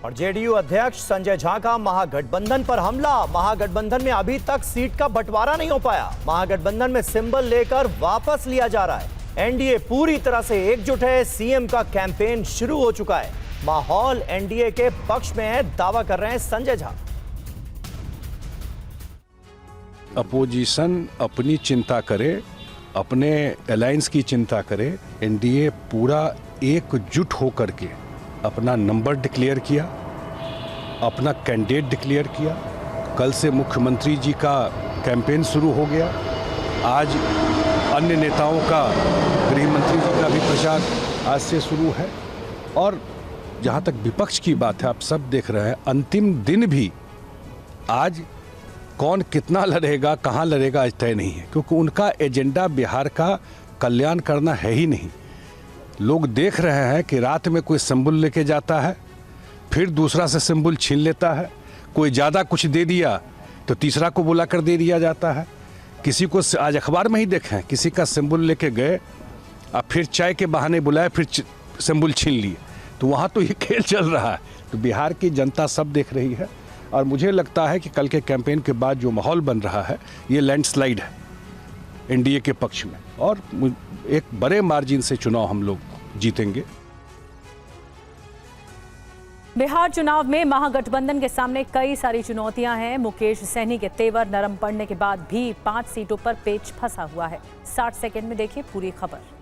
और जेडीयू अध्यक्ष संजय झा का महागठबंधन पर हमला। महागठबंधन में अभी तक सीट का बंटवारा नहीं हो पाया। महागठबंधन में सिंबल लेकर वापस लिया जा रहा है। एनडीए पूरी तरह से एकजुट है। सीएम का कैंपेन शुरू हो चुका है। माहौल एनडीए के पक्ष में है, दावा कर रहे हैं संजय झा। अपोजिशन अपनी चिंता करे, अपने अलायंस की चिंता करे। एनडीए पूरा एकजुट होकर के अपना नंबर डिक्लेयर किया, अपना कैंडिडेट डिक्लेयर किया। कल से मुख्यमंत्री जी का कैंपेन शुरू हो गया। आज अन्य नेताओं का, गृह मंत्री जी का भी प्रचार आज से शुरू है। और जहां तक विपक्ष की बात है, आप सब देख रहे हैं, अंतिम दिन भी आज कौन कितना लड़ेगा, कहां लड़ेगा, आज तय नहीं है, क्योंकि उनका एजेंडा बिहार का कल्याण करना है ही नहीं। लोग देख रहे हैं कि रात में कोई सिंबल लेके जाता है, फिर दूसरा से सिंबल छीन लेता है। कोई ज़्यादा कुछ दे दिया तो तीसरा को बुला कर दे दिया जाता है। किसी को आज अखबार में ही देखें, किसी का सिंबल लेके गए और फिर चाय के बहाने बुलाए, फिर सिंबल छीन लिए। तो वहाँ तो ये खेल चल रहा है। तो बिहार की जनता सब देख रही है। और मुझे लगता है कि कल के कैंपेन के बाद जो माहौल बन रहा है, ये लैंडस्लाइड है एनडीए के पक्ष में, और एक बड़े मार्जिन से चुनाव हम लोग जीतेंगे। बिहार चुनाव में महागठबंधन के सामने कई सारी चुनौतियां हैं। मुकेश सहनी के तेवर नरम पड़ने के बाद भी 5 सीटों पर पेच फंसा हुआ है। 60 सेकंड में देखिए पूरी खबर।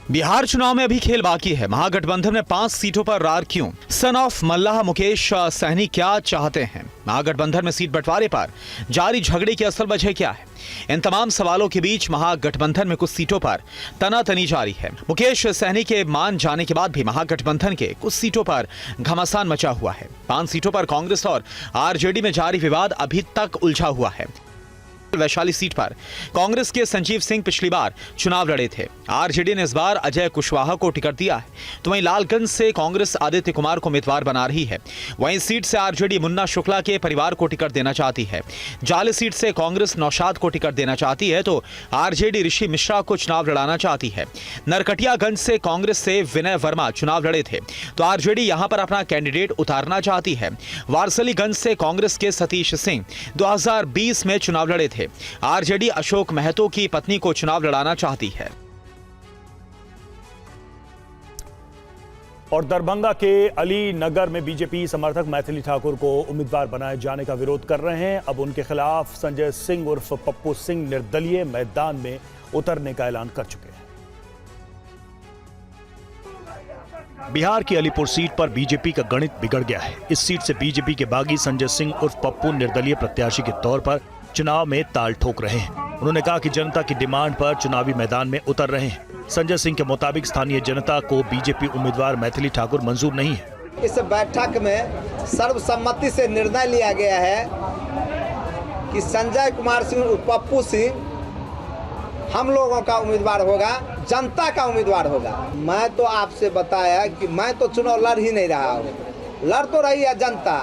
बिहार चुनाव में अभी खेल बाकी है। महागठबंधन में 5 सीटों पर रार क्यों? सन ऑफ मल्लाह मुकेश सहनी क्या चाहते हैं? महागठबंधन में सीट बंटवारे पर जारी झगड़े की असल वजह क्या है? इन तमाम सवालों के बीच महागठबंधन में कुछ सीटों पर तनातनी जारी है। मुकेश सहनी के मान जाने के बाद भी महागठबंधन के कुछ सीटों पर घमासान मचा हुआ है। 5 सीटों पर कांग्रेस और आरजेडी में जारी विवाद अभी तक उलझा हुआ है। वैशाली सीट पर कांग्रेस के संजीव सिंह पिछली बार चुनाव लड़े थे। आरजेडी ने इस बार अजय कुशवाहा को टिकट दिया है। तो वहीं लालगंज से कांग्रेस आदित्य कुमार को उम्मीदवार बना रही है। वहीं सीट से आरजेडी मुन्ना शुक्ला के परिवार को टिकट देना चाहती है। जाले सीट से कांग्रेस नौशाद को टिकट देना चाहती है, तो आरजेडी ऋषि मिश्रा को चुनाव लड़ाना चाहती है। नरकटियागंज से कांग्रेस से विनय वर्मा चुनाव लड़े थे, तो आरजेडी यहां पर अपना कैंडिडेट उतारना चाहती है। वारसलीगंज से कांग्रेस के सतीश सिंह 2020 में चुनाव लड़े थे। आरजेडी अशोक महतो की पत्नी को चुनाव लड़ाना चाहती है। और दरभंगा के अली नगर में बीजेपी समर्थक मैथिली ठाकुर को उम्मीदवार बनाए जाने का विरोध कर रहे हैं। अब उनके खिलाफ संजय सिंह उर्फ पप्पू सिंह निर्दलीय मैदान में उतरने का ऐलान कर चुके हैं। बिहार की अलीपुर सीट पर बीजेपी का गणित बिगड़ गया है। इस सीट से बीजेपी के बागी संजय सिंह उर्फ पप्पू निर्दलीय प्रत्याशी के तौर पर चुनाव में ताल ठोक रहे हैं। उन्होंने कहा कि जनता की डिमांड पर चुनावी मैदान में उतर रहे हैं। संजय सिंह के मुताबिक स्थानीय जनता को बीजेपी उम्मीदवार मैथिली ठाकुर मंजूर नहीं है। इस बैठक में सर्वसम्मति से निर्णय लिया गया है कि संजय कुमार सिंह पप्पू सिंह हम लोगों का उम्मीदवार होगा, जनता का उम्मीदवार होगा। मैं तो आपसे बताया कि मैं तो चुनाव लड़ ही नहीं रहा हूँ। लड़ तो रही है जनता।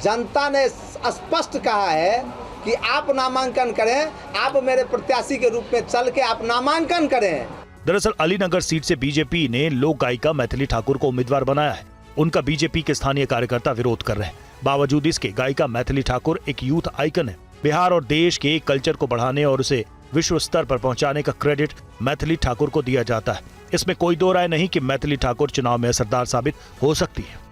जनता ने स्पष्ट कहा है कि आप नामांकन करें, आप मेरे प्रत्याशी के रूप में चल के आप नामांकन करें। दरअसल अलीनगर सीट से बीजेपी ने लोक गायिका मैथिली ठाकुर को उम्मीदवार बनाया है। उनका बीजेपी के स्थानीय कार्यकर्ता विरोध कर रहे हैं। बावजूद इसके गायिका मैथिली ठाकुर एक यूथ आइकन है। बिहार और देश के कल्चर को बढ़ाने और उसे विश्व स्तर पर पहुंचाने का क्रेडिट मैथिली ठाकुर को दिया जाता है। इसमें कोई दो राय नहीं कि मैथिली ठाकुर चुनाव में असरदार साबित हो सकती है।